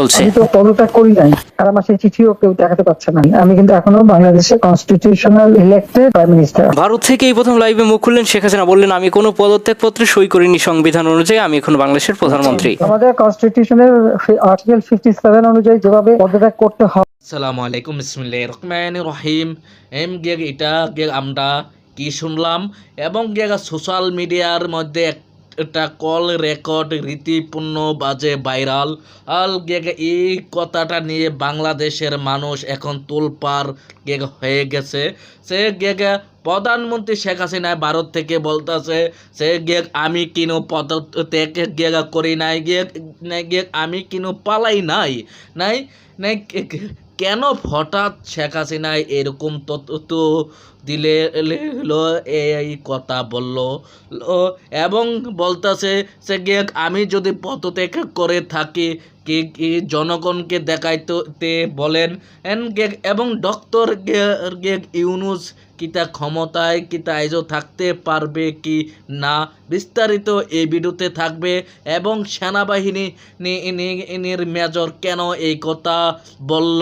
বলছে? আমি তো পদত্যাগ করি নাই, আর আমার সেই চিঠিও কেউ দেখাতে পারছে না। আমি কিন্তু এখনো বাংলাদেশের constitutional elected prime minister. Bharat থেকে এই প্রথম লাইভে মুখ খুললেন শেখ হাসিনা, বললেন আমি কোনো পদত্যাগপত্রে সই করিনি, সংবিধান অনুযায়ী আমি এখন বাংলাদেশের প্রধানমন্ত্রী। আমাদের কনস্টিটিউশনের আর্টিকেল 57 অনুযায়ী যেভাবে পদত্যাগ করতে হয়। আসসালামু আলাইকুম, বিসমিল্লাহির রহমানির রহিম। এটা আমরা কি শুনলাম এবং সোশ্যাল মিডিয়ার মধ্যে একটা কল রেকর্ড রীতিপূর্ণ বাজে ভাইরাল। এই কথাটা নিয়ে বাংলাদেশের মানুষ এখন তোলপাড় হয়ে গেছে। সে প্রধানমন্ত্রী শেখ হাসিনা ভারত থেকে বলতেছে সে আমি কিনো পদত্যাগ করি নাই, আমি কিনো পালাই নাই নাই নাই কেন হঠাৎ শেখ হাসিনায় এরকম তথ্য দিলে এই কথা বলল এবং বলতেছে সে আমি যদি পদত্যাগ করে থাকি কি জনগণকে দেখাইতে বলেন এবং ডক্টর ইউনূস কিতা ক্ষমতায় কিতা আইজও থাকতে পারবে কি না, বিস্তারিত এই ভিডিওতে থাকবে। এবং সেনাবাহিনীর মেজর কেন এই কথা বলল,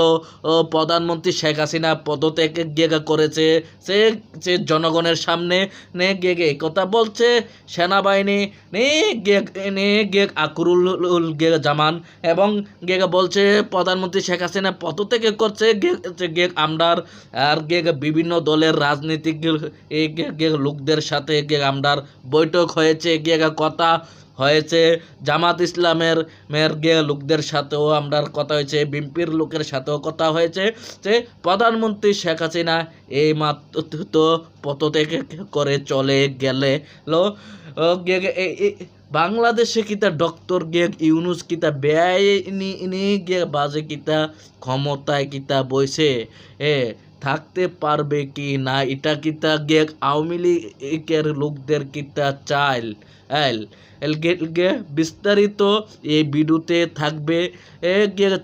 প্রধানমন্ত্রী শেখ হাসিনা পদত্যাগ করেছে, সে জনগণের সামনে এই কথা বলছে। সেনাবাহিনী আকরুল জামান এবং বলছে প্রধানমন্ত্রী শেখ হাসিনা পদত্যাগ করছে। আমরার আর বিভিন্ন দলের রাজনীতিক লোকদের সাথে আমরার বৈঠক হয়েছে, কথা হয়েছে, জামাত ইসলামের লোকদের সাথেও আমরার কথা হয়েছে, বিএনপির লোকের সাথেও কথা হয়েছে যে প্রধানমন্ত্রী শেখ হাসিনা এই মাত্র পদত্যাগ করে চলে গেলে বাংলাদেশে কিতা ডক্টর ইউনূস কিতা বেআইনি বাজে কিতা ক্ষমতায় কিতা বইছে থাকতে পারবে কি না, এটা কিতা আওয়ামী লীগের লোকদের কিতা চাইল বিস্তারিত এই ভিডিওতে থাকবে।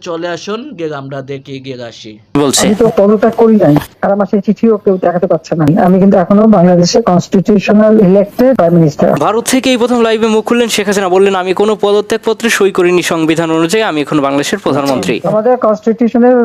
চলে আসুন আমরা দেখে আসি। আমি তো পদত্যাগ করি নাই, আর আমার সেই চিঠিও কেউ দেখাতে পারছে না। আমি কিন্তু এখনো বাংলাদেশের constitutional elected prime minister. Bharat থেকে এই প্রথম লাইভে মুখ খুললেন শেখ হাসিনা, বললেন আমি কোনো পদত্যাগপত্রে সই করিনি, সংবিধান অনুযায়ী আমি এখন বাংলাদেশের প্রধানমন্ত্রী। আমাদের কনস্টিটিউশনের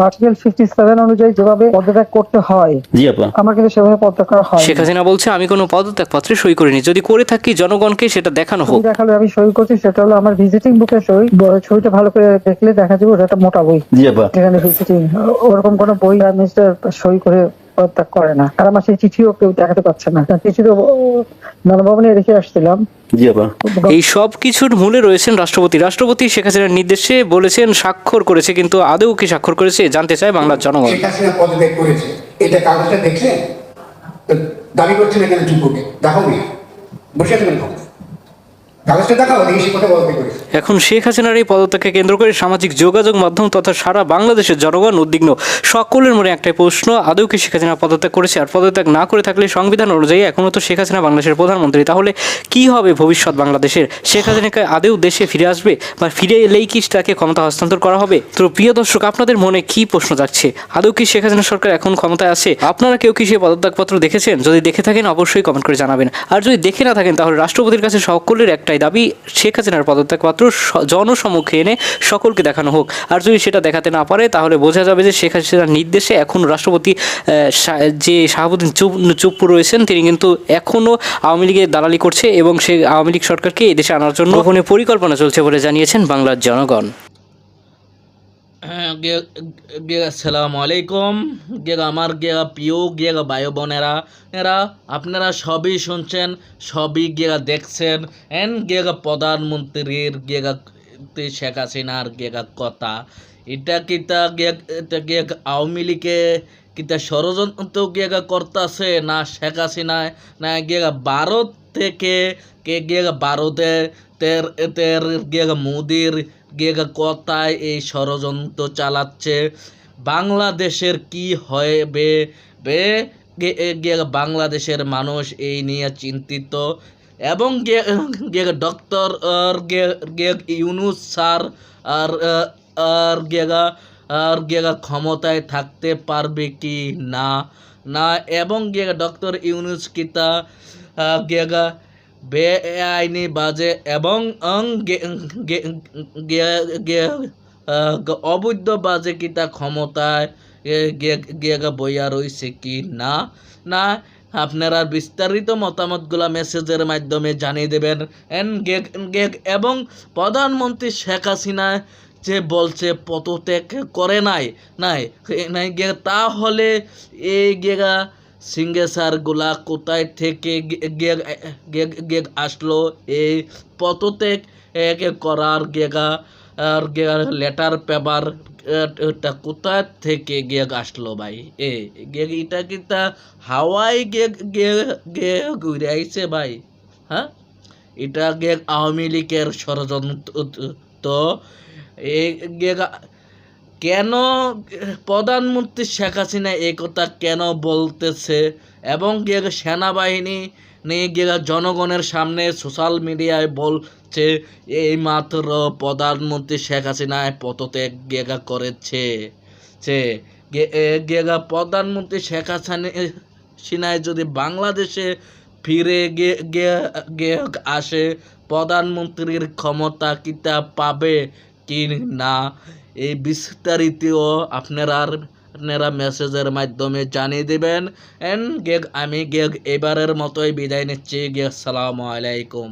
আর্টিকেল 57 অনুযায়ী যেভাবে পদত্যাগ করতে হয়, জি আপা, আমার কিন্তু সেভাবে পদত্যাগ করা হয়। শেখ হাসিনা বলছে আমি কোনো পদত্যাগপত্রে সই করিনি, যদি করে থাকি জনগণকে সেটা দেখানো হোক। দেখালে আমি সই করছি, সেটা হলো আমার ভিজিটিং বুকের সই। ছবিটা ভালো করে দেখলে দেখা যাবে ওটা একটা মোটা বই, জি আপা, এখানে ভিজিটিং ওরকম কোনো বই প্রাইম মিনিস্টার সই করে পদত্যাগ করে না। আর আমার সেই চিঠিও কেউ দেখাতে পারছে না, চিঠি তো গণভবনে রেখে আসছিলাম। এই সব কিছুর মূলে রয়েছেন রাষ্ট্রপতি শেখ হাসিনার নির্দেশে বলেছেন স্বাক্ষর করেছে, কিন্তু আদৌ কি স্বাক্ষর করেছে জানতে চায় বাংলার জনগণ। শেখ হাসিনা পদত্যাগ করেছে, এটা কাগজটা দেখছেন? দাবি করছেন এখানে চুপকে দেখাও না, বসে থাকবেন কাগজটা দেখাও দেখি সে কথা বলতে করেছে। এখন শেখ হাসিনার এই পদত্যাগকে কেন্দ্র করে সামাজিক যোগাযোগ মাধ্যম তথা সারা বাংলাদেশের জনগণ উদ্বিগ্ন। সকলের মনে একটাই প্রশ্ন, আদৌ কি শেখ হাসিনা পদত্যাগ করেছে? আর পদত্যাগ না করে থাকলে সংবিধান অনুযায়ী এখনো তো শেখ হাসিনা বাংলাদেশের প্রধানমন্ত্রী, তাহলে কি হবে ভবিষ্যৎ বাংলাদেশের? শেখ হাসিনাকে আদৌ দেশে ফিরে আসবে, বা ফিরে এলেই কি তাকে ক্ষমতা হস্তান্তর করা হবে? তো প্রিয় দর্শক, আপনাদের মনে কি প্রশ্ন যাচ্ছে? আদৌ কি শেখ হাসিনা সরকার এখন ক্ষমতায় আছে? আপনারা কেউ কি সেই পদত্যাগপত্র দেখেছেন? যদি দেখে থাকেন অবশ্যই কমেন্ট করে জানাবেন। আর যদি দেখে না থাকেন তাহলে রাষ্ট্রপতির কাছে সকলের একটাই দাবি, শেখ হাসিনার পদত্যাগপত্র জনসম্মুখে এনে সকলকে দেখানো হোক। আর যদি সেটা দেখাতে না পারে তাহলে বোঝা যাবে যে শেখ হাসিনার নির্দেশে এখন রাষ্ট্রপতি যে শাহাবুদ্দিন চুপ রয়েছেন তিনি কিন্তু এখনও আওয়ামী লীগের দালালি করছে এবং সে আওয়ামী লীগ সরকারকে এদেশে আনার জন্য গোপনে পরিকল্পনা চলছে বলে জানিয়েছেন বাংলার জনগণ। আসসালামু আলাইকুম আমার প্রিয় ভাই বোনেরা, আপনারা সবই শুনছেন, সবই দেখছেন প্রধানমন্ত্রীর শেখ হাসিনার কথা। এটা কিতা আওয়ামী লীগে কিতা ষড়যন্ত্র করতেছে না শেখ হাসিনা না ভারত থেকে ভারতের মোদির কথায় এই ষড়যন্ত্র চালাচ্ছে? বাংলাদেশের কি হবে বাংলাদেশের মানুষ এই নিয়ে চিন্তিত এবং ডক্টর ইউনূস স্যার আর ক্ষমতায় থাকতে পারবে কি না এবং ডক্টর ইউনূস কিতা বেআইনি বাজে এবং অবৈধ বাজে কিতা ক্ষমতায় গেগা বইয়া রয়েছে কি না না আপনারা বিস্তারিত মতামতগুলা মেসেজের মাধ্যমে জানিয়ে দেবেন এবং প্রধানমন্ত্রী শেখ হাসিনা যে বলছে পদত্যাগ করে নাই তাহলে এই গেগা সিঙ্গেসারগুলা কোথায় থেকে আসলো এই পদত্যাগ করার লেটার পেপার কোথা থেকে আসলো ভাই এটা কি তা হাওয়াই ঘুরে আইছে ভাই? হ্যাঁ, এটা আওয়ামী লীগের ষড়যন্ত্র। এই কেন প্রধানমন্ত্রী শেখ হাসিনা এই কথা কেন বলতেছে এবং সেনাবাহিনী নিয়ে জনগণের সামনে সোশ্যাল মিডিয়ায় বলছে এই মাত্র প্রধানমন্ত্রী শেখ হাসিনা পদত্যাগ করেছে প্রধানমন্ত্রী শেখ হাসিনায় যদি বাংলাদেশে ফিরে আসে প্রধানমন্ত্রীর ক্ষমতা কিতা পাবে কি না এই বিস্তারিত আপনারা মেসেজের মাধ্যমে জানিয়ে দেবেন। আমি এবারের মতোই বিদায় নিচ্ছি। আসসালামু আলাইকুম।